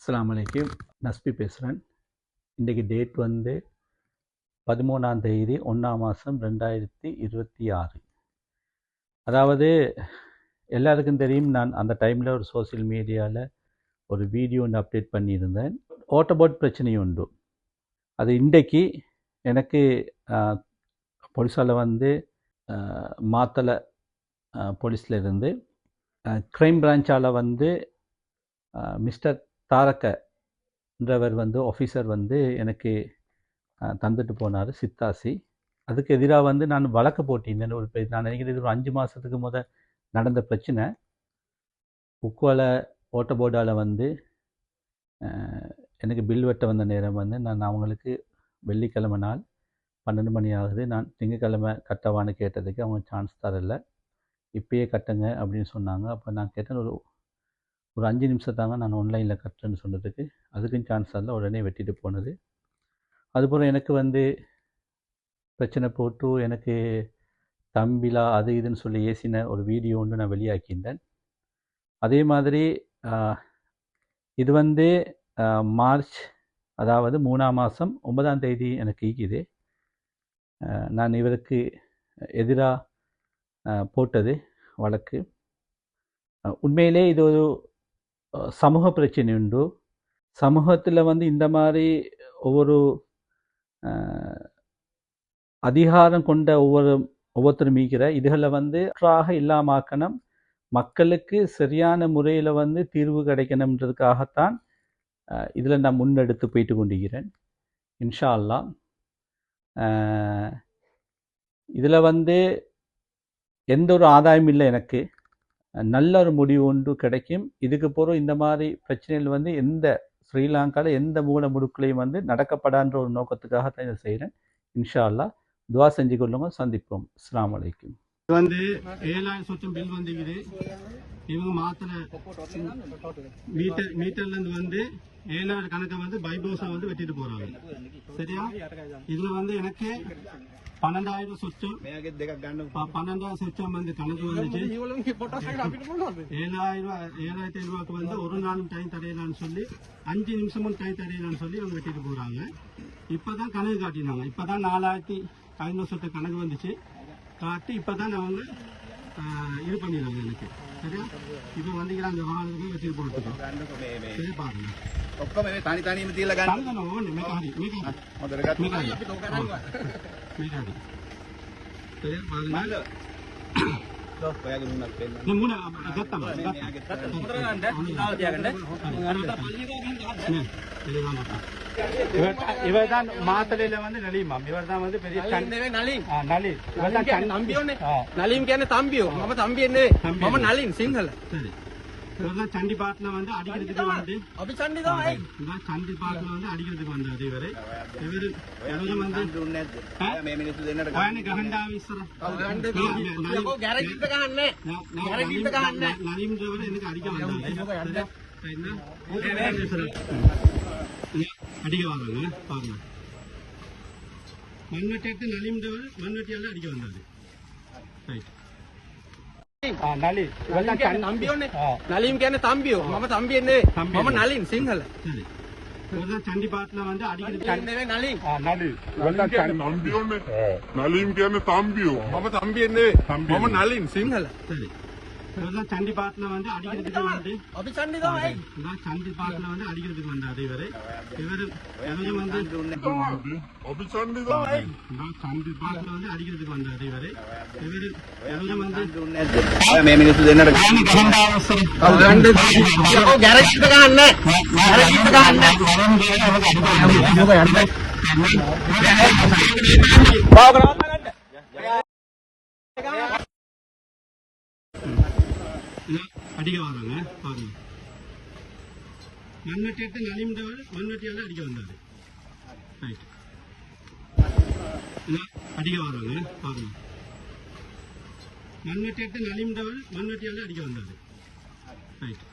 அஸ்ஸலாமு அலைக்கும். நஸ்பி பேசுகிறேன். இன்றைக்கி டேட் வந்து 13ஆம் தேதி 1ஆம் மாதம் 2026. அதாவது எல்லாருக்கும் தெரியும், நான் அந்த டைமில் ஒரு சோசியல் மீடியாவில் ஒரு வீடியோ ஒன்று அப்டேட் பண்ணியிருந்தேன். ஓட்டபோட் பிரச்சனை உண்டு. அது இன்றைக்கு எனக்கு போலீஸால் வந்து மாத்தலை போலீஸில் இருந்து க்ரைம் பிரான்ச்சால் வந்து மிஸ்டர் தாரக்கன்றவர் வந்து ஆஃபீஸர் வந்து எனக்கு தந்துட்டு போனார் சித்தாசி. அதுக்கு எதிராக வந்து நான் வழக்கு போட்டிருந்தேன். நான் நினைக்கிறேன் ஒரு 5 மாதத்துக்கு நடந்த பிரச்சனை. உக்குவால ஓட்டபோர்டால் வந்து எனக்கு பில் வெட்ட வந்த நேரம் வந்து நான் அவங்களுக்கு வெள்ளிக்கிழமை நாள் 12 மணி ஆகுது, நான் திங்கக்கிழமை கட்டவான்னு கேட்டதுக்கு அவங்க சான்ஸ் தரலை, இப்பயே கட்டுங்க அப்படின்னு சொன்னாங்க. அப்போ நான் கேட்டேன், ஒரு 5 நிமிஷத்தாங்க நான் ஆன்லைனில் கட்டுறேன்னு சொன்னதுக்கு அதுக்கும் சான்ஸ் தரல, உடனே வெட்டிட்டு போனது. அதுபோல் எனக்கு வந்து பிரச்சனை போட்டு எனக்கு தம்பிலா அது இதுன்னு சொல்லி ஏசின ஒரு வீடியோ ஒன்று நான் வெளியாக்கியிருந்தேன். அதே மாதிரி இது வந்து மார்ச், அதாவது 3ஆம் மாதம் 9ஆம் தேதி எனக்கு ஈக்குது. நான் இவருக்கு எதிராக போட்டது வழக்கு. உண்மையிலே இது ஒரு சமூக பிரச்சனை உண்டு. சமூகத்தில் வந்து இந்த மாதிரி ஒவ்வொரு அதிகாரம் கொண்ட ஒவ்வொருத்தரும் மீக்கிற இதுகளை வந்து இல்லாமாக்கணும், மக்களுக்கு சரியான முறையில் வந்து தீர்வு கிடைக்கணுன்றதுக்காகத்தான் இதில் நான் முன்னெடுத்து போயிட்டு கொண்டிருக்கிறேன். இன்ஷா அல்லாஹ் இதில் வந்து எந்த ஒரு ஆதாயமும் இல்லை, எனக்கு நல்ல ஒரு முடிவு ஒன்று கிடைக்கும். இதுக்கு போகிறோம் இந்த மாதிரி பிரச்சனைகள் வந்து எந்த ஸ்ரீலங்காவில் எந்த மூல முடுக்களையும் வந்து நடக்கப்படான்ற ஒரு நோக்கத்துக்காகத்தான் இதை செய்கிறேன். இன்ஷா அல்லாஹ் துவா செஞ்சு கொள்ளுங்க. சந்திப்போம். அஸ்ஸலாமு அலைக்கும். இது வந்து 7000 சொச்சம் பில் வந்துக்குது. இவங்க மாத்திர மீட்டர்லேருந்து வந்து 7000 கணக்கை வந்து பைபோஸை வந்து வெட்டிட்டு போறாங்க. சரியா? இதுல வந்து எனக்கு 12,000 சொச்சம் 12,000 சொச்சம் வந்து கணக்கு வந்துச்சு. 7,500 ரூபாய்க்கு வந்து ஒரு நாளும் டைம் தரையலான்னு சொல்லி 5 நிமிஷமும் டைம் தரையலான்னு சொல்லி அவங்க வெட்டிட்டு போறாங்க. இப்பதான் கணக்கு காட்டினாங்க. இப்பதான் 4,500 சொச்சம் கணக்கு வந்துச்சு காட்டி இப்பதான் அவங்க இது பண்ணிடுறாங்க எனக்கு. சரியா? இப்ப வந்து அந்த வாகனத்துக்கு வச்சுட்டு போட்டுருக்கோம். சரி, பாருங்க. இவர் தான் மாத்தலையில வந்து நலீமாம். இவர் தான் வந்து பெரிய நலீம் கேன தம்பியோ நம்ம தம்பி என்ன நம்ம நலீம் சிங்கள. சரி, இவர்தான் சண்டி பாட்டுல வந்து அடிக்கிறதுக்கு வந்து சண்டி பாட்டுல வந்து அடிக்கிறதுக்கு வந்தாரு. இவரு நலீம்ன்றவர் எனக்கு அடிக்க வந்தாரு. அடிக்க வாங்க பாருங்க. மண்வெட்டி எடுத்து நலிம்ன்றவர் மண்வெட்டியால அடிக்க வந்தாரு. நலீம் கேன தம்பியோ நம்ம தம்பி என்ன நம்ம நலீம் சிங்கள. சரி, சண்டி பாட்டுல வந்து அடிக்கிறது நலீம் கேன தம்பியோ நம்ம தம்பி என்ன நம்ம நலீம் சிங்கள. சரி, சண்டி பாட்டுல வந்து அடிக்கிறதுக்கு வந்து சண்டி பாட்டுல வந்து அடிக்கிறதுக்கு வந்தாரு. இவரு வந்து சண்டி பாட்டுல வந்து அடிக்கிறதுக்கு வந்தாரு. இவரு அடிக்க வராங்க பாருங்க. மண்வெட்டி எடுத்து நலிம்ன்றவர் மண்வெட்டியால அடிக்க வந்தாரு. அடிக்க வராங்க பாருங்க. மண்வெட்டி எடுத்து நலிம்ன்றவர் மண்வெட்டியால அடிக்க வந்தாரு. ரைட்.